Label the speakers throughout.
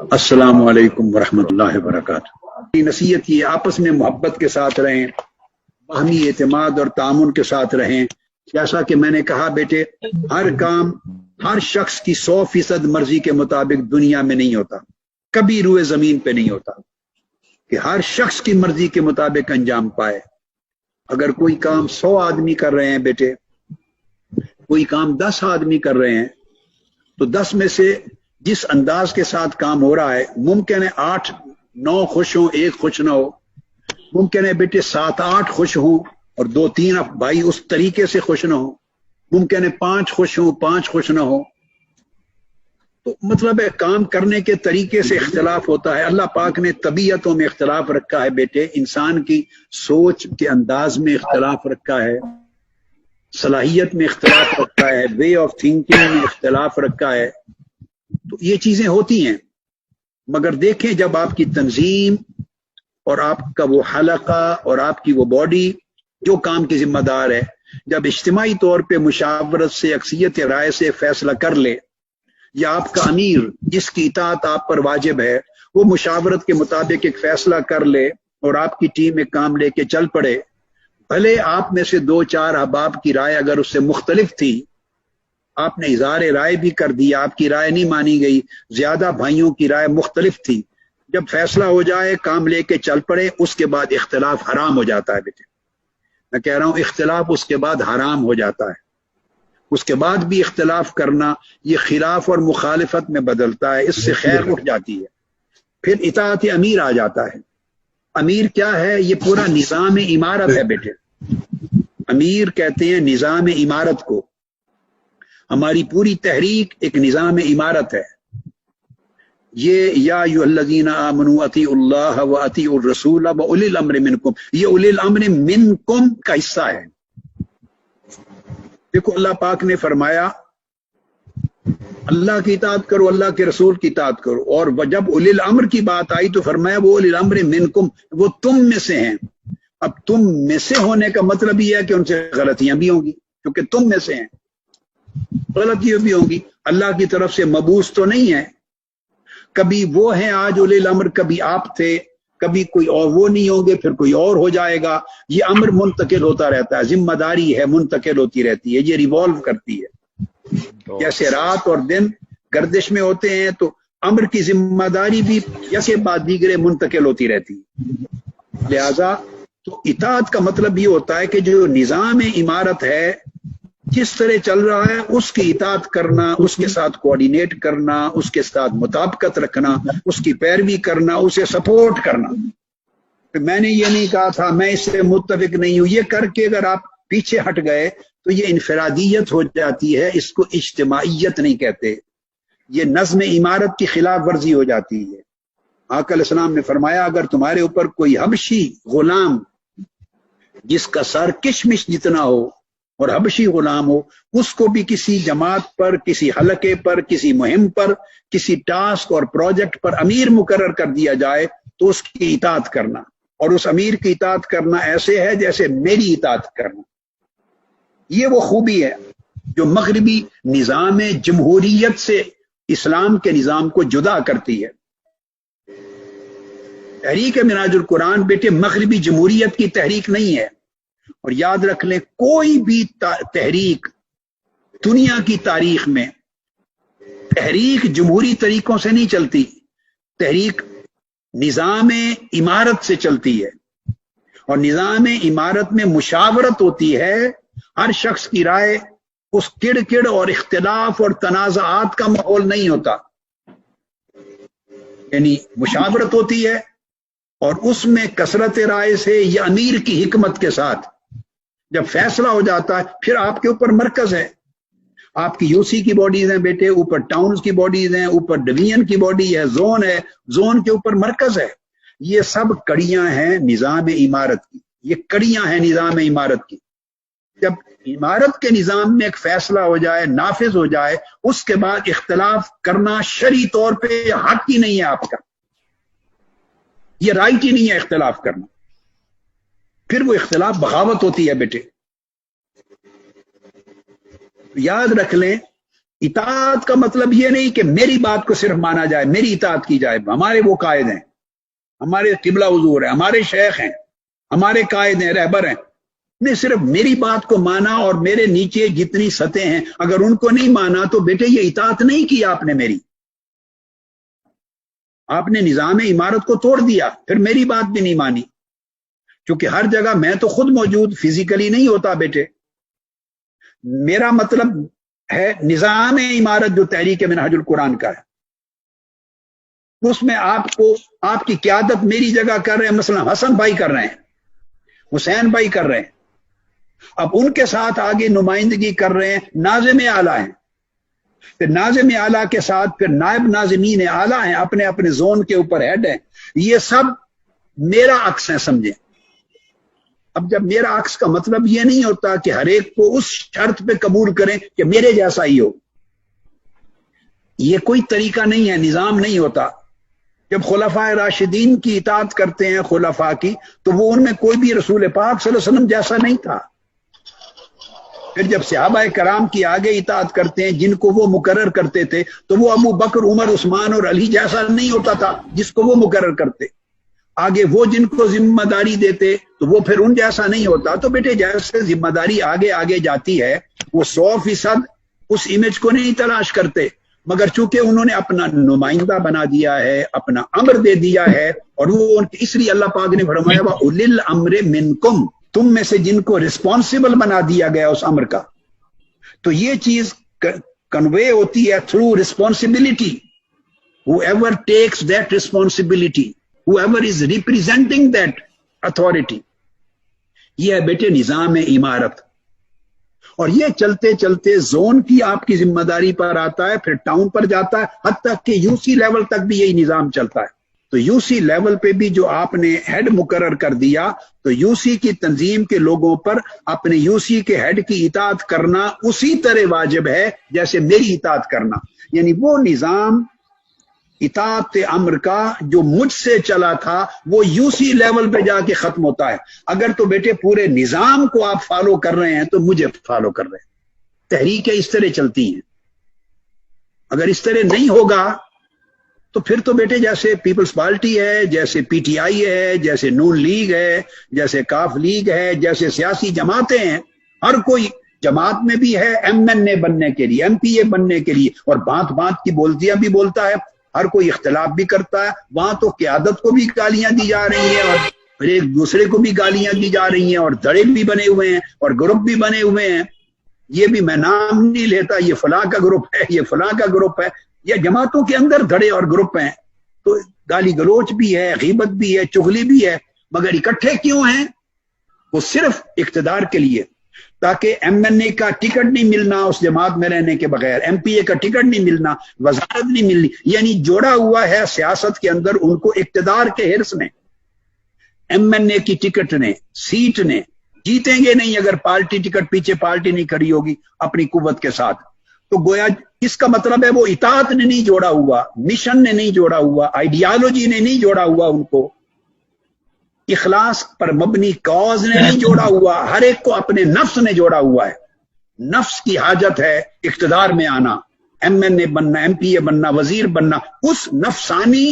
Speaker 1: السلام علیکم ورحمۃ اللہ وبرکاتہ۔ نصیحت یہ آپس میں محبت کے ساتھ رہیں، باہمی اعتماد اور تعاون کے ساتھ رہیں۔ جیسا کہ میں نے کہا بیٹے، ہر کام ہر شخص کی 100% مرضی کے مطابق دنیا میں نہیں ہوتا، کبھی روئے زمین پہ نہیں ہوتا کہ ہر شخص کی مرضی کے مطابق انجام پائے۔ اگر کوئی کام 100 آدمی کر رہے ہیں بیٹے، کوئی کام 10 آدمی کر رہے ہیں، تو 10 میں سے جس انداز کے ساتھ کام ہو رہا ہے، ممکن ہے 8-9 خوش ہوں، ایک خوش نہ ہو۔ ممکن ہے بیٹے 7-8 خوش ہوں اور 2-3 بھائی اس طریقے سے خوش نہ ہوں۔ ممکن ہے 5 خوش ہوں، 5 خوش نہ ہو۔ تو مطلب ہے کام کرنے کے طریقے سے اختلاف ہوتا ہے۔ اللہ پاک نے طبیعتوں میں اختلاف رکھا ہے بیٹے، انسان کی سوچ کے انداز میں اختلاف رکھا ہے، صلاحیت میں اختلاف رکھا ہے، وے آف تھنکنگ میں اختلاف رکھا ہے۔ تو یہ چیزیں ہوتی ہیں، مگر دیکھیں جب آپ کی تنظیم اور آپ کا وہ حلقہ اور آپ کی وہ باڈی جو کام کی ذمہ دار ہے، جب اجتماعی طور پہ مشاورت سے، اکثریت رائے سے فیصلہ کر لے، یا آپ کا امیر جس کی اطاعت آپ پر واجب ہے وہ مشاورت کے مطابق ایک فیصلہ کر لے اور آپ کی ٹیم ایک کام لے کے چل پڑے، بھلے آپ میں سے 2-4 احباب کی رائے اگر اس سے مختلف تھی، آپ نے اظہار رائے بھی کر دیا، آپ کی رائے نہیں مانی گئی، زیادہ بھائیوں کی رائے مختلف تھی، جب فیصلہ ہو جائے کام لے کے چل پڑے، اس کے بعد اختلاف حرام ہو جاتا ہے بیٹے۔ میں کہہ رہا ہوں اختلاف اس کے بعد حرام ہو جاتا ہے۔ اس کے بعد بھی اختلاف کرنا یہ خلاف اور مخالفت میں بدلتا ہے، اس سے خیر اٹھ جاتی ہے۔ پھر اطاعت امیر آ جاتا ہے۔ امیر کیا ہے؟ یہ پورا نظام امارت ہے بیٹے۔ امیر کہتے ہیں نظام امارت کو۔ ہماری پوری تحریک ایک نظام عمارت ہے۔ یہ یا ایھا الذین آمنوا اطیعوا اللہ واطیعوا الرسول واولی الامر منکم، یہ اولی الامر منکم کا حصہ ہے۔ دیکھو اللہ پاک نے فرمایا اللہ کی اطاعت کرو، اللہ کے رسول کی اطاعت کرو، اور جب اولی الامر کی بات آئی تو فرمایا وہ اولی الامر منکم، وہ تم میں سے ہیں۔ اب تم میں سے ہونے کا مطلب یہ ہے کہ ان سے غلطیاں بھی ہوں گی، کیونکہ تم میں سے ہیں، غلطیاں بھی ہوں گی۔ اللہ کی طرف سے مبعوث تو نہیں ہے، کبھی وہ ہیں آج اولی الامر، کبھی آپ تھے، کبھی کوئی اور وہ نہیں ہوں گے، پھر کوئی اور ہو جائے گا۔ یہ امر منتقل ہوتا رہتا ہے، ذمہ داری ہے منتقل ہوتی رہتی ہے، یہ ریوالو کرتی ہے۔ جیسے رات اور دن گردش میں ہوتے ہیں تو امر کی ذمہ داری بھی یکے بعد دیگرے منتقل ہوتی رہتی ہے۔ لہذا تو اطاعت کا مطلب یہ ہوتا ہے کہ جو نظام عمارت ہے جس طرح چل رہا ہے اس کی اطاعت کرنا، اس کے ساتھ کوآرڈینیٹ کرنا، اس کے ساتھ مطابقت رکھنا، اس کی پیروی کرنا، اسے سپورٹ کرنا۔ میں نے یہ نہیں کہا تھا، میں اس سے متفق نہیں ہوں، یہ کر کے اگر آپ پیچھے ہٹ گئے تو یہ انفرادیت ہو جاتی ہے، اس کو اجتماعیت نہیں کہتے، یہ نظم عمارت کی خلاف ورزی ہو جاتی ہے۔ آقا علیہ السلام نے فرمایا اگر تمہارے اوپر کوئی حبشی غلام جس کا سر کشمش جتنا ہو اور حبشی غلام ہو، اس کو بھی کسی جماعت پر، کسی حلقے پر، کسی مہم پر، کسی ٹاسک اور پروجیکٹ پر امیر مقرر کر دیا جائے تو اس کی اطاعت کرنا، اور اس امیر کی اطاعت کرنا ایسے ہے جیسے میری اطاعت کرنا۔ یہ وہ خوبی ہے جو مغربی نظام جمہوریت سے اسلام کے نظام کو جدا کرتی ہے۔ تحریک منہاج القرآن بیٹے مغربی جمہوریت کی تحریک نہیں ہے، اور یاد رکھ لیں کوئی بھی تحریک دنیا کی تاریخ میں تحریک جمہوری طریقوں سے نہیں چلتی، تحریک نظام عمارت سے چلتی ہے، اور نظام عمارت میں مشاورت ہوتی ہے، ہر شخص کی رائے، اس کڑ اور اختلاف اور تنازعات کا ماحول نہیں ہوتا، یعنی مشاورت ہوتی ہے، اور اس میں کثرت رائے سے یا امیر کی حکمت کے ساتھ جب فیصلہ ہو جاتا ہے، پھر آپ کے اوپر مرکز ہے، آپ کی یو سی کی باڈیز ہیں بیٹے، اوپر ٹاؤنز کی باڈیز ہیں، اوپر ڈویژن کی باڈی ہے، زون ہے، زون کے اوپر مرکز ہے۔ یہ سب کڑیاں ہیں نظام عمارت کی، یہ کڑیاں ہیں نظام عمارت کی۔ جب عمارت کے نظام میں ایک فیصلہ ہو جائے، نافذ ہو جائے، اس کے بعد اختلاف کرنا شرعی طور پہ حق ہی نہیں ہے آپ کا، یہ رائٹ ہی نہیں ہے اختلاف کرنا، پھر وہ اختلاف بغاوت ہوتی ہے بیٹے۔ یاد رکھ لیں اطاعت کا مطلب یہ نہیں کہ میری بات کو صرف مانا جائے، میری اطاعت کی جائے. ہمارے وہ قائد ہیں، ہمارے قبلہ حضور ہیں، ہمارے شیخ ہیں، ہمارے قائد ہیں، رہبر ہیں. نہیں، صرف میری بات کو مانا اور میرے نیچے جتنی سطح ہیں اگر ان کو نہیں مانا تو بیٹے یہ اطاعت نہیں کی آپ نے میری. آپ نے نظام عمارت کو توڑ دیا، پھر میری بات بھی نہیں مانی. کیونکہ ہر جگہ میں تو خود موجود فزیکلی نہیں ہوتا بیٹے. میرا مطلب ہے نظام عمارت جو تحریک منہاج القرآن کا ہے، اس میں آپ کو آپ کی قیادت میری جگہ کر رہے ہیں. مثلا حسن بھائی کر رہے ہیں، حسین بھائی کر رہے ہیں. اب ان کے ساتھ آگے نمائندگی کر رہے ہیں ناظم اعلیٰ ہیں، پھر ناظم اعلیٰ کے ساتھ پھر نائب ناظمین اعلیٰ ہیں، اپنے اپنے زون کے اوپر ہیڈ ہیں. یہ سب میرا عکس ہے، سمجھیں. اب جب میرا عکس کا مطلب یہ نہیں ہوتا کہ ہر ایک کو اس شرط پہ قبول کریں کہ میرے جیسا ہی ہو. یہ کوئی طریقہ نہیں ہے، نظام نہیں ہوتا. جب خلفائے راشدین کی اطاعت کرتے ہیں خلفاء کی، تو وہ ان میں کوئی بھی رسول پاک صلی اللہ علیہ وسلم جیسا نہیں تھا. پھر جب صحابہ کرام کی آگے اطاعت کرتے ہیں جن کو وہ مقرر کرتے تھے، تو وہ ابو بکر، عمر، عثمان اور علی جیسا نہیں ہوتا تھا جس کو وہ مقرر کرتے. آگے وہ جن کو ذمہ داری دیتے تو وہ پھر ان جیسا نہیں ہوتا. تو بیٹے جیسے ذمہ داری آگے آگے جاتی ہے وہ 100% اس امیج کو نہیں تلاش کرتے، مگر چونکہ انہوں نے اپنا نمائندہ بنا دیا ہے، اپنا امر دے دیا ہے، اور وہ اس لیے اللہ پاک نے فرمایا وَأُولِي الْأَمْرِ مِنْكُمْ، تم میں سے جن کو رسپانسبل بنا دیا گیا اس امر کا. تو یہ چیز کنوے ہوتی ہے through responsibility. whoever takes that responsibility, whoever is representing that authority. یہ ہے بیٹے نظام عمارت. اور یہ چلتے چلتے زون کی آپ کی ذمہ داری پر آتا ہے، پھر ٹاؤن پر جاتا ہے، حتیٰ کہ یو سی لیول تک بھی یہی نظام چلتا ہے. تو یو سی لیول پہ بھی جو آپ نے ہیڈ مقرر کر دیا، تو یو سی کی تنظیم کے لوگوں پر اپنے یو سی کے ہیڈ کی اطاعت کرنا اسی طرح واجب ہے جیسے میری اطاعت کرنا. یعنی وہ نظام اطاعت امر کا جو مجھ سے چلا تھا وہ یو سی لیول پہ جا کے ختم ہوتا ہے. اگر تو بیٹے پورے نظام کو آپ فالو کر رہے ہیں تو مجھے فالو کر رہے ہیں. تحریکیں اس طرح چلتی ہیں. اگر اس طرح نہیں ہوگا تو پھر تو بیٹے جیسے پیپلز پارٹی ہے، جیسے پی ٹی آئی ہے، جیسے نون لیگ ہے، جیسے کاف لیگ ہے، جیسے سیاسی جماعتیں ہیں، ہر کوئی جماعت میں بھی ہے ایم این اے بننے کے لیے، ایم پی اے بننے کے لیے، اور بانت بانت کی بولتیاں بھی بولتا ہے. ہر کوئی اختلاف بھی کرتا ہے. وہاں تو قیادت کو بھی گالیاں دی جا رہی ہیں اور پھر ایک دوسرے کو بھی گالیاں دی جا رہی ہیں، اور دھڑے بھی بنے ہوئے ہیں اور گروپ بھی بنے ہوئے ہیں. یہ بھی میں نام نہیں لیتا، یہ فلاں کا گروپ ہے، یہ فلاں کا گروپ ہے. یہ جماعتوں کے اندر دھڑے اور گروپ ہیں، تو گالی گلوچ بھی ہے، غیبت بھی ہے، چغلی بھی ہے. مگر اکٹھے کیوں ہیں؟ وہ صرف اقتدار کے لیے، تاکہ ایم این اے کا ٹکٹ نہیں ملنا اس جماعت میں رہنے کے بغیر، ایم پی اے کا ٹکٹ نہیں ملنا، وزارت نہیں ملنی. یعنی جوڑا ہوا ہے سیاست کے اندر ان کو اقتدار کے حرص میں. ایم این اے کی ٹکٹ نے، سیٹ نے، جیتیں گے نہیں اگر پارٹی ٹکٹ پیچھے پارٹی نہیں کھڑی ہوگی اپنی قوت کے ساتھ. تو گویا اس کا مطلب ہے وہ اطاعت نے نہیں جوڑا ہوا، مشن نے نہیں جوڑا ہوا، آئیڈیالوجی نے نہیں جوڑا ہوا، ان کو اخلاص پر مبنی کاز نے نہیں جوڑا ہوا. ہر ایک کو اپنے نفس نے جوڑا ہوا ہے. نفس کی حاجت ہے اقتدار میں آنا، ایم این اے بننا، ایم پی اے بننا، وزیر بننا. اس نفسانی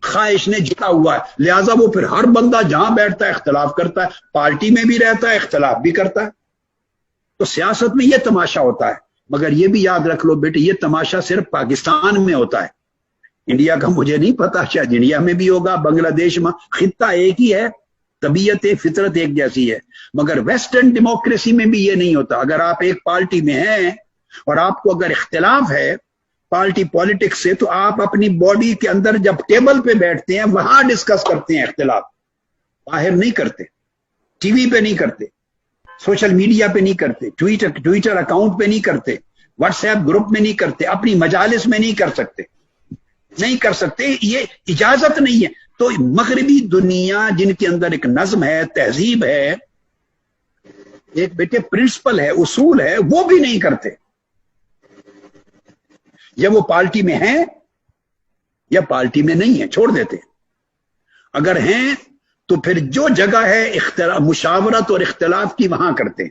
Speaker 1: خواہش نے جڑا ہوا ہے. لہٰذا وہ پھر ہر بندہ جہاں بیٹھتا ہے اختلاف کرتا ہے، پارٹی میں بھی رہتا ہے اختلاف بھی کرتا ہے. تو سیاست میں یہ تماشا ہوتا ہے. مگر یہ بھی یاد رکھ لو بیٹے، یہ تماشا صرف پاکستان میں ہوتا ہے. انڈیا کا مجھے نہیں پتا، شاید انڈیا میں بھی ہوگا، بنگلہ دیش میں. خطہ ایک ہی ہے، طبیعت فطرت ایک جیسی ہے. مگر ویسٹرن ڈیموکریسی میں بھی یہ نہیں ہوتا. اگر آپ ایک پارٹی میں ہیں اور آپ کو اگر اختلاف ہے پارٹی پالیٹکس سے، تو آپ اپنی باڈی کے اندر جب ٹیبل پہ بیٹھتے ہیں وہاں ڈسکس کرتے ہیں اختلاف، باہر نہیں کرتے، ٹی وی پہ نہیں کرتے، سوشل میڈیا پہ نہیں کرتے، ٹویٹر اکاؤنٹ پہ نہیں کرتے، واٹس ایپ گروپ میں نہیں کرتے، اپنی مجالس میں نہیں کر سکتے، نہیں کر سکتے. یہ اجازت نہیں ہے. تو مغربی دنیا جن کے اندر ایک نظم ہے، تہذیب ہے، ایک بیٹے پرنسپل ہے، اصول ہے، وہ بھی نہیں کرتے. یا وہ پارٹی میں ہیں یا پارٹی میں نہیں ہے، چھوڑ دیتے. اگر ہیں تو پھر جو جگہ ہے مشاورت اور اختلاف کی وہاں کرتے ہیں.